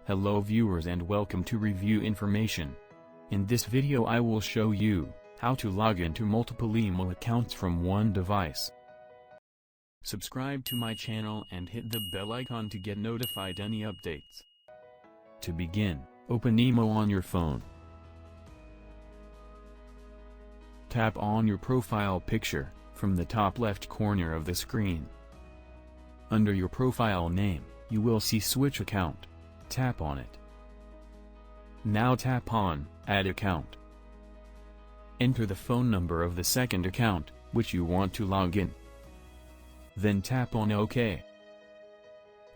Hello viewers and welcome to Review Information. In this video I will show you how to log into multiple email accounts from one device. Subscribe to my channel and hit the bell icon to get notified any updates. To begin, open Imo on your phone. Tap on your profile picture from the top left corner of the screen. Under your profile name, you will see Switch Account. Tap on it. Now tap on Add Account. Enter the phone number of the second account, which you want to log in. Then tap on OK.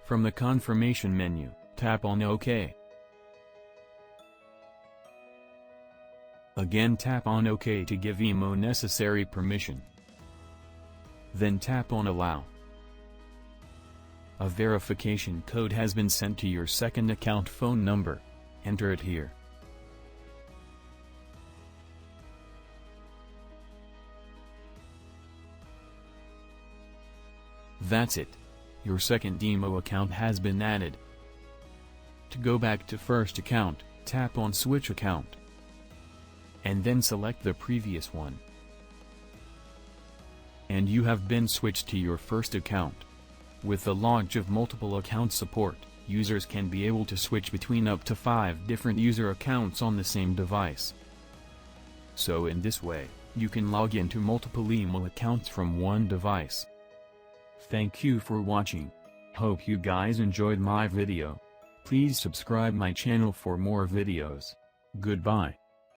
From the confirmation menu, tap on OK. Again tap on OK to give Imo necessary permission. Then tap on Allow. A verification code has been sent to your second account phone number. Enter it here. That's it. Your second Imo account has been added. To go back to first account, tap on Switch Account. And then select the previous one. And you have been switched to your first account. With the launch of multiple account support, users can be able to switch between up to 5 different user accounts on the same device. So in this way, you can log into multiple email accounts from one device. Thank you for watching. Hope you guys enjoyed my video. Please subscribe my channel for more videos. Goodbye.